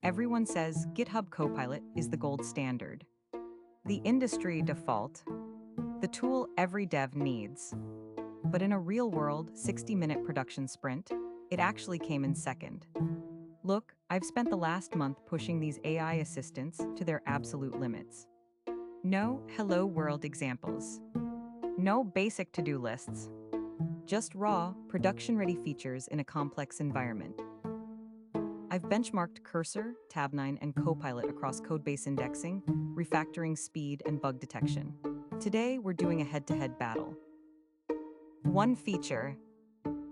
Everyone says GitHub Copilot is the gold standard, the industry default, the tool every dev needs. But in a real-world 60-minute production sprint, it actually came in second. Look, I've spent the last month pushing these AI assistants to their absolute limits. No hello world examples. No basic to-do lists. Just raw, production-ready features in a complex environment. I've benchmarked Cursor, Tabnine, and Copilot across codebase indexing, refactoring speed, and bug detection. Today, we're doing a head-to-head battle. One feature,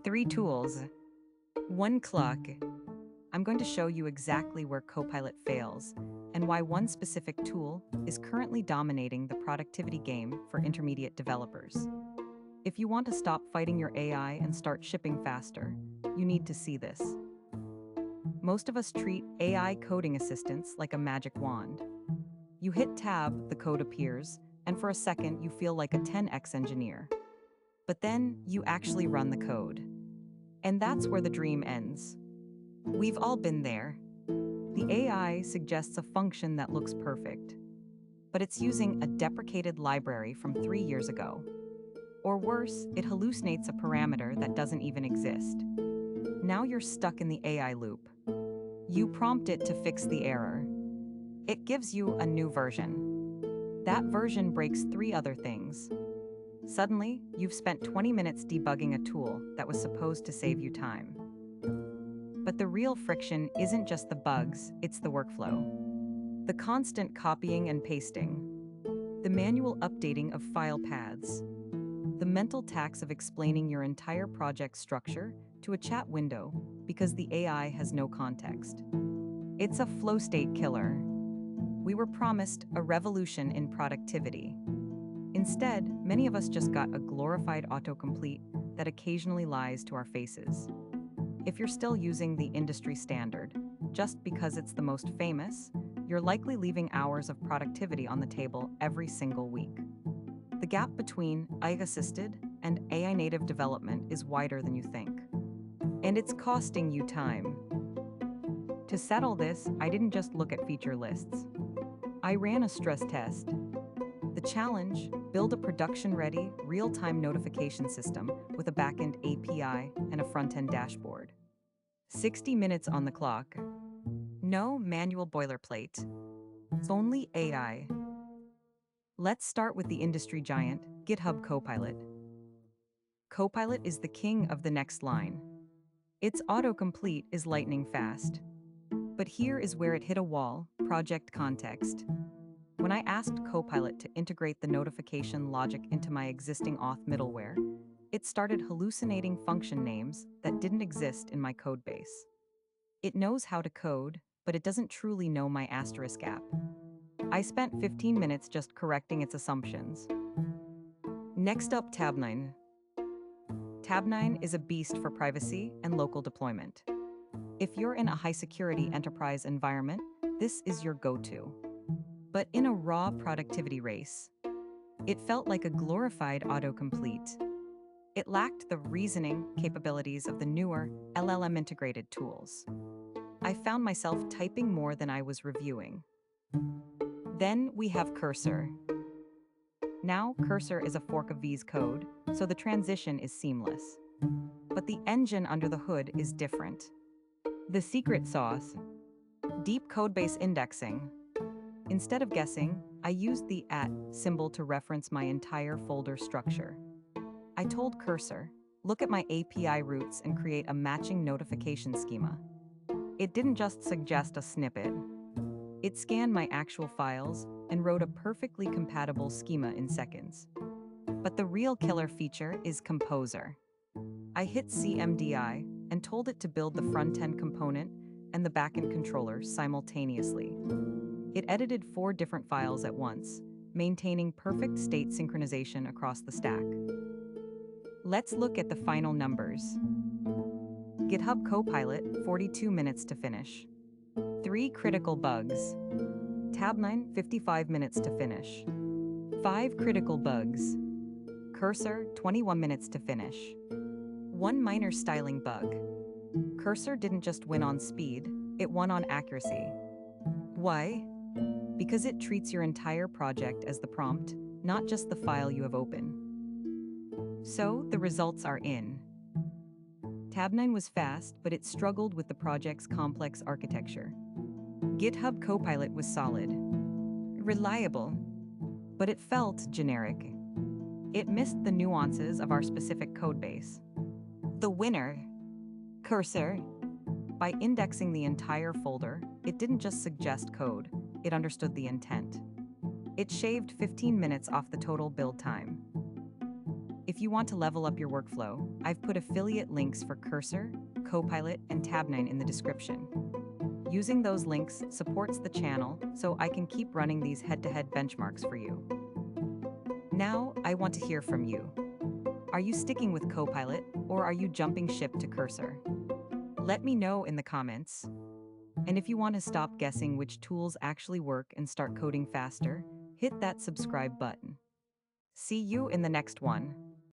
3 tools, 1 clock. I'm going to show you exactly where Copilot fails and why one specific tool is currently dominating the productivity game for intermediate developers. If you want to stop fighting your AI and start shipping faster, you need to see this. Most of us treat AI coding assistants like a magic wand. You hit tab, the code appears, and for a second you feel like a 10x engineer. But then you actually run the code. And that's where the dream ends. We've all been there. The AI suggests a function that looks perfect, but it's using a deprecated library from 3 years ago. Or worse, it hallucinates a parameter that doesn't even exist. Now you're stuck in the AI loop. You prompt it to fix the error. It gives you a new version. That version breaks 3 other things. Suddenly, you've spent 20 minutes debugging a tool that was supposed to save you time. But the real friction isn't just the bugs, it's the workflow. The constant copying and pasting. The manual updating of file paths. The mental tax of explaining your entire project structure to a chat window because the AI has no context. It's a flow state killer. We were promised a revolution in productivity. Instead, many of us just got a glorified autocomplete that occasionally lies to our faces. If you're still using the industry standard, just because it's the most famous, you're likely leaving hours of productivity on the table every single week. The gap between AI-assisted and AI-native development is wider than you think. And it's costing you time. To settle this, I didn't just look at feature lists. I ran a stress test. The challenge: build a production-ready, real-time notification system with a backend API and a front-end dashboard. 60 minutes on the clock. No manual boilerplate. Only AI. Let's start with the industry giant, GitHub Copilot. Copilot is the king of the next line. Its autocomplete is lightning fast. But here is where it hit a wall: project context. When I asked Copilot to integrate the notification logic into my existing auth middleware, it started hallucinating function names that didn't exist in my codebase. It knows how to code, but it doesn't truly know my asterisk app. I spent 15 minutes just correcting its assumptions. Next up, Tabnine. Tabnine is a beast for privacy and local deployment. If you're in a high-security enterprise environment, this is your go-to. But in a raw productivity race, it felt like a glorified autocomplete. It lacked the reasoning capabilities of the newer LLM-integrated tools. I found myself typing more than I was reviewing. Then we have Cursor. Now, Cursor is a fork of V's code, so the transition is seamless. But the engine under the hood is different. The secret sauce: deep codebase indexing. Instead of guessing, I used the @ symbol to reference my entire folder structure. I told Cursor, look at my API routes and create a matching notification schema. It didn't just suggest a snippet. It scanned my actual files and wrote a perfectly compatible schema in seconds. But the real killer feature is Composer. I hit CMDI and told it to build the front-end component and the backend controller simultaneously. It edited 4 different files at once, maintaining perfect state synchronization across the stack. Let's look at the final numbers. GitHub Copilot, 42 minutes to finish. 3 critical bugs. Tabnine, 55 minutes to finish. 5 critical bugs. Cursor, 21 minutes to finish. 1 minor styling bug. Cursor didn't just win on speed, it won on accuracy. Why? Because it treats your entire project as the prompt, not just the file you have open. So, the results are in. Tabnine was fast, but it struggled with the project's complex architecture. GitHub Copilot was solid, reliable, but it felt generic. It missed the nuances of our specific codebase. The winner, Cursor. By indexing the entire folder, it didn't just suggest code, it understood the intent. It shaved 15 minutes off the total build time. If you want to level up your workflow, I've put affiliate links for Cursor, Copilot, and Tabnine in the description. Using those links supports the channel, so I can keep running these head-to-head benchmarks for you. Now, I want to hear from you. Are you sticking with Copilot, or are you jumping ship to Cursor? Let me know in the comments. And if you want to stop guessing which tools actually work and start coding faster, hit that subscribe button. See you in the next one.